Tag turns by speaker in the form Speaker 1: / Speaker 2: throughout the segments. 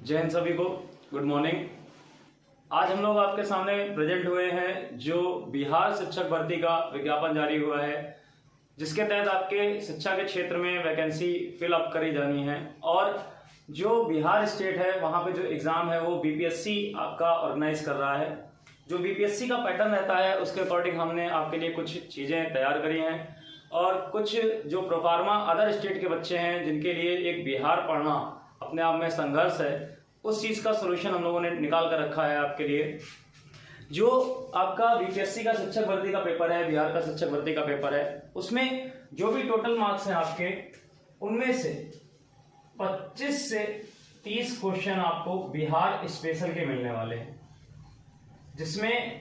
Speaker 1: जय हिंद सभी को, गुड मॉर्निंग। आज हम लोग आपके सामने प्रेजेंट हुए हैं जो बिहार शिक्षक भर्ती का विज्ञापन जारी हुआ है, जिसके तहत आपके शिक्षा के क्षेत्र में वैकेंसी फिल अप करी जानी है। और जो बिहार स्टेट है वहाँ पे जो एग्ज़ाम है वो बीपीएससी आपका ऑर्गेनाइज कर रहा है। जो बीपीएससी का पैटर्न रहता है उसके अकॉर्डिंग हमने आपके लिए कुछ चीज़ें तैयार करी हैं और कुछ जो प्रोफार्मा अदर स्टेट के बच्चे हैं जिनके लिए एक बिहार पढ़ना अपने आप में संघर्ष है, उस चीज़ का सोल्यूशन हम लोगों ने निकाल कर रखा है आपके लिए। जो आपका बीपीएससी का शिक्षक भर्ती का पेपर है, बिहार का शिक्षक भर्ती का पेपर है, उसमें जो भी टोटल मार्क्स हैं आपके, उनमें से 25 से 30 क्वेश्चन आपको बिहार स्पेशल के मिलने वाले हैं, जिसमें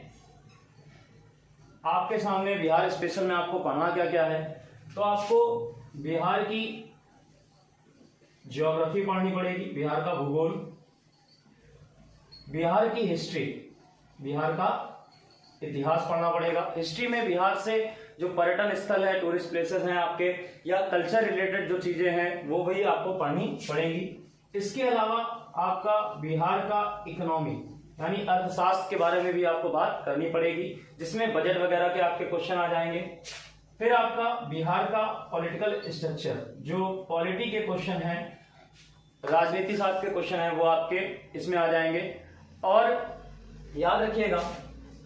Speaker 1: आपके सामने बिहार स्पेशल में आपको पढ़ना क्या क्या है। तो आपको बिहार की ज्योग्राफी पढ़नी पड़ेगी, बिहार का भूगोल, बिहार की हिस्ट्री, बिहार का इतिहास पढ़ना पड़ेगा। हिस्ट्री में बिहार से जो पर्यटन स्थल है, टूरिस्ट प्लेसेस हैं आपके, या कल्चर रिलेटेड जो चीजें हैं वो भी आपको पढ़नी पड़ेंगी। इसके अलावा आपका बिहार का इकोनॉमी यानी अर्थशास्त्र के बारे में भी आपको बात करनी पड़ेगी, जिसमें बजट वगैरह के आपके क्वेश्चन आ जाएंगे। फिर आपका बिहार का पॉलिटिकल स्ट्रक्चर, जो पॉलिटी के क्वेश्चन हैं, राजनीति शास्त्र के क्वेश्चन हैं, वो आपके इसमें आ जाएंगे। और याद रखिएगा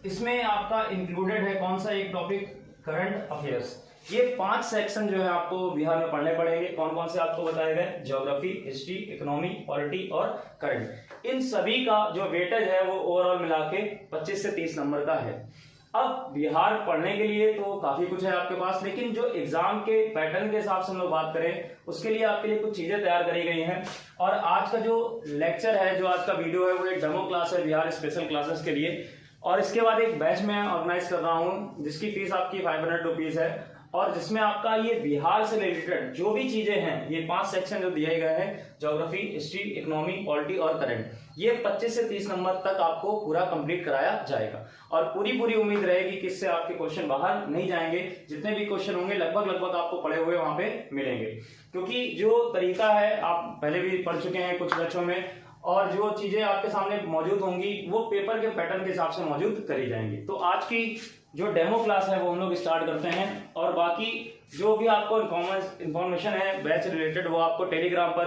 Speaker 1: इसमें आपका इंक्लूडेड है कौन सा एक टॉपिक, करंट अफेयर्स। ये 5 सेक्शन जो है आपको बिहार में पढ़ने पड़ेंगे। कौन कौन से आपको बताए गए, ज्योग्राफी, हिस्ट्री, इकोनॉमी, पॉलिटी और करंट। इन सभी का जो वेटेज है वो ओवरऑल मिला के 25 से 30 नंबर का है। अब बिहार पढ़ने के लिए तो काफी कुछ है आपके पास, लेकिन जो एग्जाम के पैटर्न के हिसाब से हम लोग बात करें उसके लिए आपके लिए कुछ चीजें तैयार करी गई हैं। और आज का जो लेक्चर है, जो आज का वीडियो है, वो एक डेमो क्लास है बिहार स्पेशल क्लासेस के लिए। और इसके बाद एक बैच मैं ऑर्गेनाइज कर रहा हूँ जिसकी फीस आपकी 500 रुपीज है, और जिसमें आपका ये बिहार से रिलेटेड जो भी चीजें हैं, ये 5 सेक्शन जो दिए गए हैं, ज्योग्राफी, हिस्ट्री, इकोनॉमी, पॉलिटी और करंट, ये 25 से 30 नंबर तक आपको पूरा कंप्लीट कराया जाएगा। और पूरी उम्मीद रहेगी कि इससे आपके क्वेश्चन बाहर नहीं जाएंगे। जितने भी क्वेश्चन होंगे लगभग आपको पढ़े हुए वहां पे मिलेंगे, क्योंकि जो तरीका है आप पहले भी पढ़ चुके हैं कुछ बैचों में, और जो चीजें आपके सामने मौजूद होंगी वो पेपर के पैटर्न के हिसाब से मौजूद करी जाएंगी। तो आज की जो डेमो क्लास है वो हम लोग स्टार्ट करते हैं, और बाकी जो भी आपको इंफॉर्मेशन है बैच रिलेटेड वो आपको टेलीग्राम पर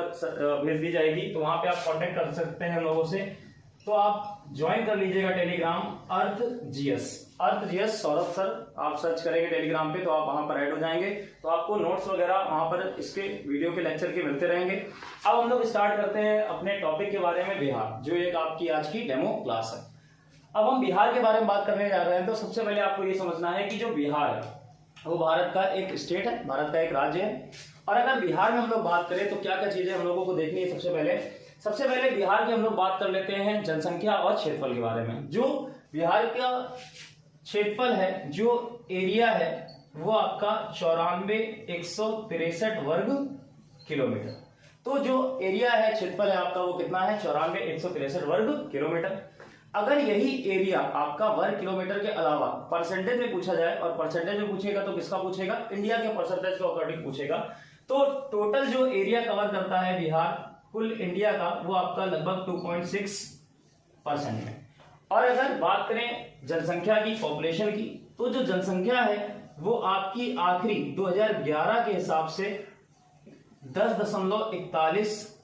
Speaker 1: भेज दी जाएगी। तो वहां पे आप कांटेक्ट कर सकते हैं हम लोगों से। तो आप ज्वाइन कर लीजिएगा टेलीग्राम अर्थ जीएस सौरभ सर, आप सर्च करेंगे टेलीग्राम पे तो आप वहां पर ऐड हो जाएंगे। तो आपको नोट्स वगैरह वहां पर इसके वीडियो के लेक्चर के मिलते रहेंगे। अब हम लोग स्टार्ट करते हैं अपने टॉपिक के बारे में, बिहार, जो एक आपकी आज की डेमो क्लास है। अब हम बिहार के बारे में बात करने जा रहे हैं। तो सबसे पहले आपको ये समझना है कि जो बिहार है वो भारत का एक स्टेट है, भारत का एक राज्य है। और अगर बिहार में हम लोग बात करें तो क्या क्या चीजें हम लोगों को देखनी है। सबसे पहले बिहार की हम लोग बात कर लेते हैं जनसंख्या और क्षेत्रफल के बारे में। जो बिहार का क्षेत्रफल है, जो एरिया है, वो आपका 94,163 वर्ग किलोमीटर। तो जो एरिया है, क्षेत्रफल है आपका, वो कितना है, 94,163 वर्ग किलोमीटर। अगर यही एरिया आपका वर्ग किलोमीटर के अलावा परसेंटेज में पूछा जाए, और परसेंटेज में पूछेगा तो किसका पूछेगा, इंडिया के परसेंटेज के अकॉर्डिंग पूछेगा, तो टोटल जो एरिया कवर करता है बिहार कुल इंडिया का, वो आपका लगभग 2.6% है। और अगर बात करें जनसंख्या की, पॉपुलेशन की, तो जो जनसंख्या है वो आपकी आखिरी 2011 के हिसाब से 10.41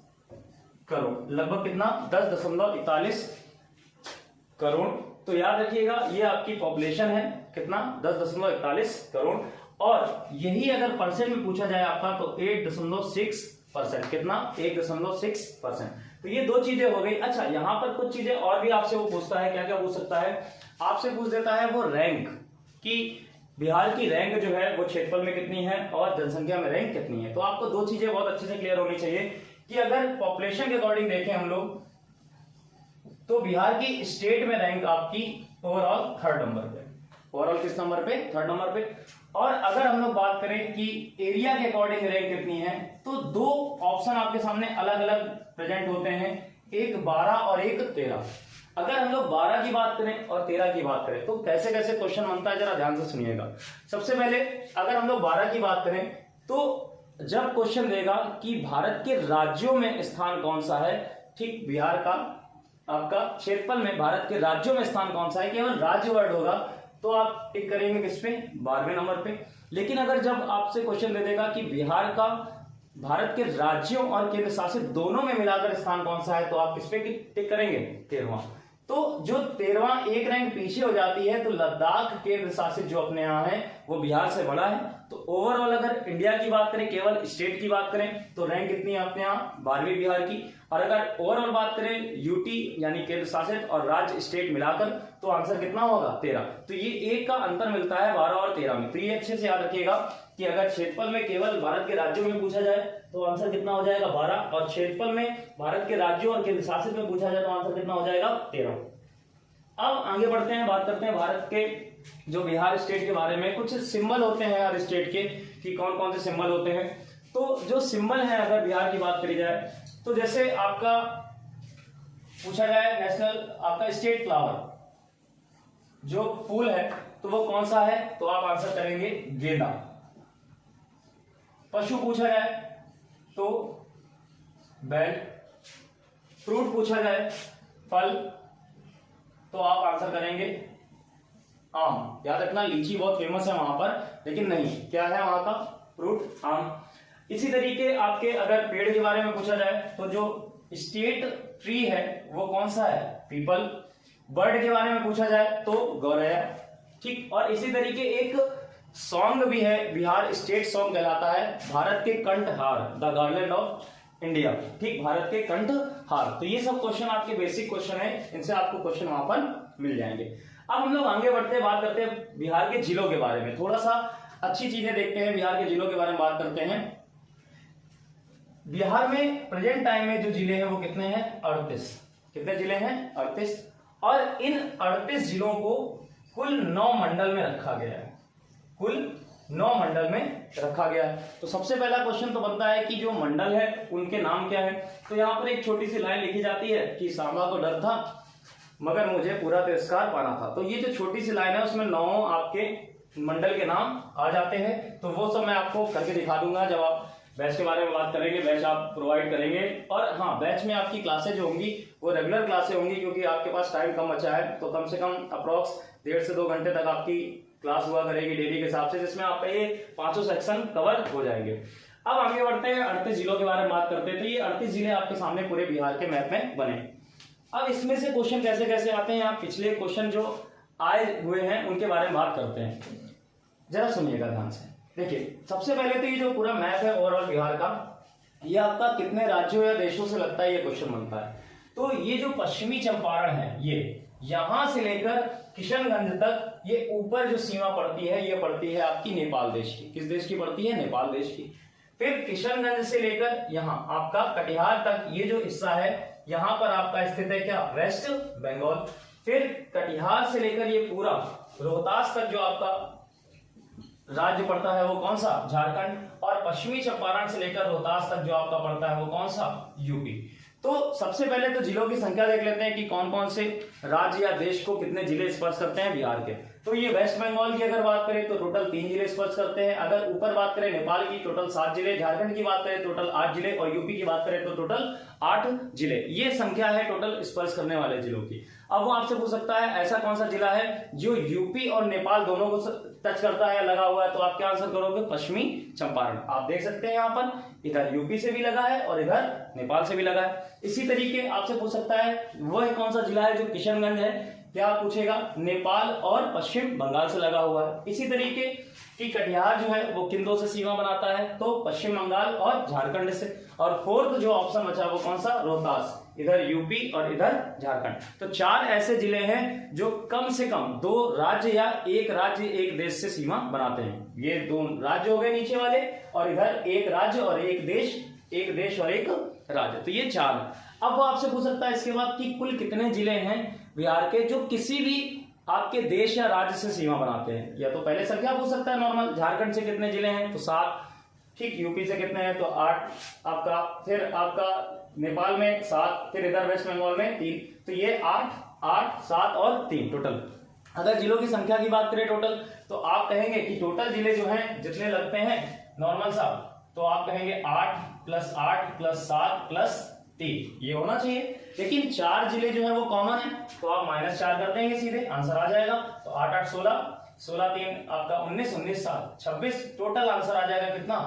Speaker 1: करोड़, लगभग कितना, 10.41 करोड़। तो याद रखिएगा ये आपकी पॉपुलेशन है, कितना, 10.41 करोड़। और यही अगर परसेंट में पूछा जाए आपका तो 8.6%, कितना, 1.6%। तो ये दो चीजें हो गई। अच्छा, यहां पर कुछ चीजें और भी आपसे वो पूछता है, क्या क्या पूछ सकता है, आपसे पूछ देता है वो रैंक, कि बिहार की रैंक जो है वो क्षेत्रफल में कितनी है और जनसंख्या में रैंक कितनी है। तो आपको दो चीजें बहुत अच्छे से क्लियर होनी चाहिए कि अगर पॉपुलेशन के अकॉर्डिंग देखें हम लोग, तो बिहार की स्टेट में रैंक आपकी ओवरऑल 3rd नंबर पे, ओवरऑल किस नंबर पे, 3rd नंबर पे। और अगर हम लोग बात करें कि एरिया के अकॉर्डिंग रैंक कितनी है, तो दो ऑप्शन आपके सामने अलग अलग प्रेजेंट होते हैं, एक 12 और एक 13। अगर हम लोग 12 की बात करें और 13 की बात करें तो कैसे कैसे क्वेश्चन बनता है, जरा ध्यान से सुनिएगा। सबसे पहले अगर हम लोग 12 की बात करें तो जब क्वेश्चन देगा कि भारत के राज्यों में स्थान कौन सा है, ठीक, बिहार का आपका क्षेत्रफल में भारत के राज्यों में स्थान कौन सा है, केवल राज्य वर्ड होगा तो आप टिक करेंगे किस पे, 12वें नंबर पे। लेकिन अगर जब आपसे क्वेश्चन दे देगा कि बिहार का भारत के राज्यों और केंद्र शासित दोनों में मिलाकर स्थान कौन सा है, तो आप किस पे टिक करेंगे, 13वां। तो जो 13वां एक रैंक पीछे हो जाती है, तो लद्दाख केंद्र शासित जो अपने यहाँ है वो बिहार से बड़ा है। तो ओवरऑल अगर इंडिया की बात करें, केवल स्टेट की बात करें, तो रैंक कितनी है अपने यहाँ, 12वीं बिहार की। और अगर ओवरऑल बात करें यूटी यानी केंद्र शासित और राज्य स्टेट मिलाकर, तो आंसर कितना होगा, 13। तो ये एक का अंतर मिलता है 12 और 13 में। तो ये अच्छे से याद रखिएगा कि अगर क्षेत्रफल में केवल भारत के राज्यों में पूछा जाए तो आंसर कितना हो जाएगा, 12, और क्षेत्रफल में भारत के राज्यों और केंद्र शासित में पूछा जाए तो आंसर कितना हो जाएगा, 13। अब आगे बढ़ते हैं, बात करते हैं भारत के जो बिहार स्टेट के बारे में। कुछ सिंबल होते हैं हर स्टेट के, कि कौन कौन से सिंबल होते हैं। तो जो सिंबल है अगर बिहार की बात करी जाए, तो जैसे आपका पूछा जाए नेशनल आपका स्टेट फ्लावर जो फूल है तो वो कौन सा है, तो आप आंसर करेंगे गेंदा। पशु पूछा जाए तो बैल। फ्रूट पूछा जाए फल, तो आप आंसर करेंगे आम। याद रखना लीची बहुत फेमस है वहां पर, लेकिन नहीं, क्या है वहां का, फ्रूट, आम। इसी तरीके आपके अगर पेड़ के बारे में पूछा जाए तो जो स्टेट ट्री है वो कौन सा है, पीपल। बर्ड के बारे में पूछा जाए तो गौरैया, ठीक। और इसी तरीके एक सॉन्ग भी है, बिहार स्टेट सॉन्ग कहलाता है भारत के कंठहार, द गार्लैंड ऑफ इंडिया, ठीक, भारत के कंठहार। तो ये सब क्वेश्चन आपके बेसिक क्वेश्चन है, इनसे आपको क्वेश्चन वहां पर मिल जाएंगे। अब हम लोग आगे बढ़ते हैं, बात करते हैं बिहार के जिलों के बारे में। थोड़ा सा अच्छी चीजें देखते हैं, बिहार के जिलों के बारे में बात करते हैं। बिहार में प्रेजेंट टाइम में जो जिले हैं वो कितने हैं, 38। कितने जिले हैं, 38। और इन 38 जिलों को कुल 9 मंडल में रखा गया है, कुल 9 मंडल में रखा गया है। तो सबसे पहला क्वेश्चन तो बनता है कि जो मंडल है उनके नाम क्या है। तो यहाँ पर एक छोटी सी लाइन लिखी जाती है कि सांबा को डर था मगर मुझे पूरा तिरस्कार पाना था। तो ये जो छोटी सी लाइन है उसमें 9 आपके मंडल के नाम आ जाते हैं। तो वो सब मैं आपको करके दिखा दूंगा जब आप बैच के बारे में बात करेंगे, बैच आप प्रोवाइड करेंगे। और हाँ, बैच में आपकी क्लासेज जो होंगी वो रेगुलर क्लासेज होंगी, क्योंकि आपके पास टाइम कम बचा है। तो कम से कम अप्रोक्स 1.5 से 2 घंटे तक आपकी क्लास हुआ करेगी डेली के हिसाब से, जिसमें आपका ये 500 सेक्शन कवर हो जाएंगे। अब आगे बढ़ते हैं, 38 जिलों के बारे में बात करते हैं। तो ये 38 जिले आपके सामने पूरे बिहार के मैप में बने। अब इसमें से क्वेश्चन कैसे कैसे आते हैं, आप पिछले क्वेश्चन जो आए हुए हैं उनके बारे में बात करते हैं। जरा सुनिएगा ध्यान से। देखिए, सबसे पहले तो ये जो पूरा मैप है ओवरऑल बिहार का, ये आपका कितने राज्यों या देशों से लगता है, ये क्वेश्चन बनता है। तो ये जो पश्चिमी चंपारण है, ये यहां से लेकर किशनगंज तक, ये ऊपर जो सीमा पड़ती है ये पड़ती है आपकी नेपाल देश की। किस देश की पड़ती है, नेपाल देश की। फिर किशनगंज से लेकर यहाँ आपका कटिहार तक ये जो हिस्सा है, यहाँ पर आपका स्थित है क्या, वेस्ट बंगाल। फिर कटिहार से लेकर ये पूरा रोहतास तक जो आपका राज्य पड़ता है वो कौन सा, झारखंड। और पश्चिमी चंपारण से लेकर रोहतास तक जो आपका पड़ता है वो कौन सा, यूपी। तो सबसे पहले तो जिलों की संख्या देख लेते हैं कि कौन कौन से राज्य या देश को कितने जिले स्पर्श करते हैं बिहार के। तो ये वेस्ट बंगाल की अगर बात करें तो टोटल 3 जिले स्पर्श करते हैं। अगर ऊपर बात करें नेपाल की, टोटल 7 जिले। झारखंड की बात करें टोटल 8 जिले। और यूपी की बात करें तो टोटल 8 जिले। ये संख्या है टोटल स्पर्श करने वाले जिलों की। अब वो आपसे पूछ सकता है ऐसा कौन सा जिला है जो यूपी और नेपाल दोनों को टच करता है, लगा हुआ है, तो आप क्या आंसर करोगे, पश्चिमी चंपारण। आप देख सकते हैं यहाँ पर इधर यूपी से भी लगा है और इधर नेपाल से भी लगा है। इसी तरीके आपसे पूछ सकता है वह कौन सा जिला है जो किशनगंज है, क्या पूछेगा, नेपाल और पश्चिम बंगाल से लगा हुआ है। इसी तरीके कि कटिहार जो है वो किन दो से सीमा बनाता है, तो पश्चिम बंगाल और झारखंड से। और फोर्थ जो ऑप्शन बचा वो कौन सा, रोहतास, इधर यूपी और इधर झारखंड। तो 4 ऐसे जिले हैं जो कम से कम 2 राज्य या एक राज्य एक देश से सीमा बनाते हैं। ये 2 राज्य हो गए नीचे वाले, और इधर एक राज्य और एक देश और एक राज्य। तो ये 4। अब वो आपसे पूछ सकता है इसके बाद कि कुल कितने जिले हैं बिहार के जो किसी भी आपके देश या राज्य से सीमा बनाते हैं। या तो पहले संख्या पूछ सकता है नॉर्मल, झारखंड से कितने जिले हैं तो 7, ठीक। यूपी से कितने हैं तो 8 आपका। फिर आपका नेपाल में 7, फिर इधर वेस्ट बंगाल में 3। तो ये 8, 7 और 3 टोटल। अगर जिलों की संख्या की बात करें टोटल, तो आप कहेंगे कि टोटल जिले जो हैं जितने लगते हैं नॉर्मल सा, तो आप कहेंगे 8 + 8 + 7 + 3 ये होना चाहिए। लेकिन 4 जिले जो है वो कॉमन है, तो आप -4 कर देंगे, सीधे आंसर आ जाएगा। तो 8 8 16, 16 3 आपका 19, 19 7 26, टोटल आंसर आ जाएगा कितना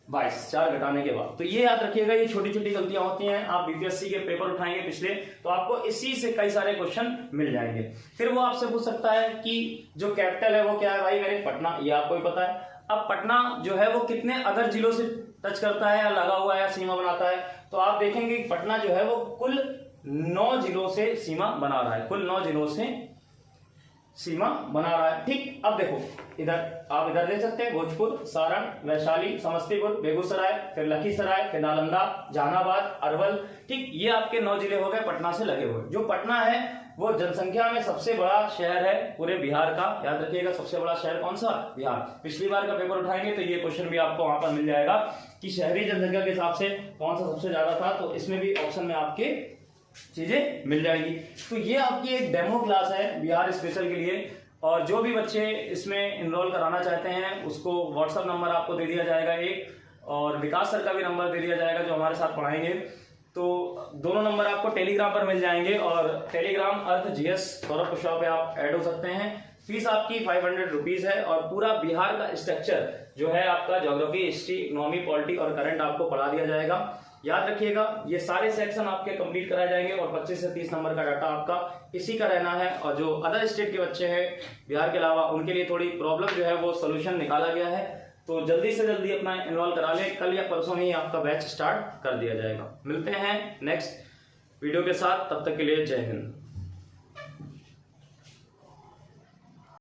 Speaker 1: 22, 4 घटाने के बाद। तो ये याद रखिएगा, ये छोटी छोटी गलतियां होती हैं। आप बीपीएससी के पेपर उठाएंगे पिछले, तो आपको इसी से कई सारे क्वेश्चन मिल जाएंगे। फिर वो आपसे पूछ सकता है कि जो कैपिटल है वो क्या है भाई मेरे, पटना, ये आपको ही पता है। अब पटना जो है वो कितने अदर जिलों से टच करता है या लगा हुआ है या सीमा बनाता है, तो आप देखेंगे कि पटना जो है वो कुल 9 जिलों से सीमा बना रहा है, कुल 9 जिलों से सीमा बना रहा है। ठीक, अब देखो इधर आप इधर देख सकते हैं, भोजपुर, सारण, वैशाली, समस्तीपुर, बेगूसराय, फिर लखीसराय, फिर नालंदा, जहानाबाद, अरवल। ठीक, ये आपके 9 जिले हो गए पटना से लगे हुए। जो पटना है वो जनसंख्या में सबसे बड़ा शहर है पूरे बिहार का, याद रखिएगा सबसे बड़ा शहर कौन सा, बिहार। पिछली बार का पेपर उठाएंगे तो ये क्वेश्चन भी आपको वहां पर मिल जाएगा कि शहरी जनसंख्या के हिसाब से कौन सा सबसे ज्यादा था, तो इसमें भी ऑप्शन में आपके चीजें मिल जाएगी। तो ये आपकी एक डेमो क्लास है बिहार स्पेशल के लिए, और जो भी बच्चे इसमें इनरोल कराना चाहते हैं उसको व्हाट्सएप नंबर आपको दे दिया जाएगा एक, और विकास सर का भी नंबर दे दिया जाएगा जो हमारे साथ पढ़ाएंगे। तो दोनों नंबर आपको टेलीग्राम पर मिल जाएंगे, और टेलीग्राम अर्थ GS सौरभ कुशवाहा पे आप ऐड हो सकते हैं। फीस आपकी 500 रुपीज है, और पूरा बिहार का स्ट्रक्चर जो है आपका ज्योग्राफी, हिस्ट्री, इकोनॉमी, पॉलिटी और करंट आपको पढ़ा दिया जाएगा। याद रखिएगा ये सारे सेक्शन आपके कंप्लीट कराए जाएंगे, और 25 से 30 नंबर का डाटा आपका इसी का रहना है। और जो अदर स्टेट के बच्चे हैं बिहार के अलावा, उनके लिए थोड़ी प्रॉब्लम जो है वो सोल्यूशन निकाला गया है। तो जल्दी से जल्दी अपना एनरोल करा लें, कल या परसों ही आपका बैच स्टार्ट कर दिया जाएगा। मिलते हैं नेक्स्ट वीडियो के साथ, तब तक के लिए जय हिंद।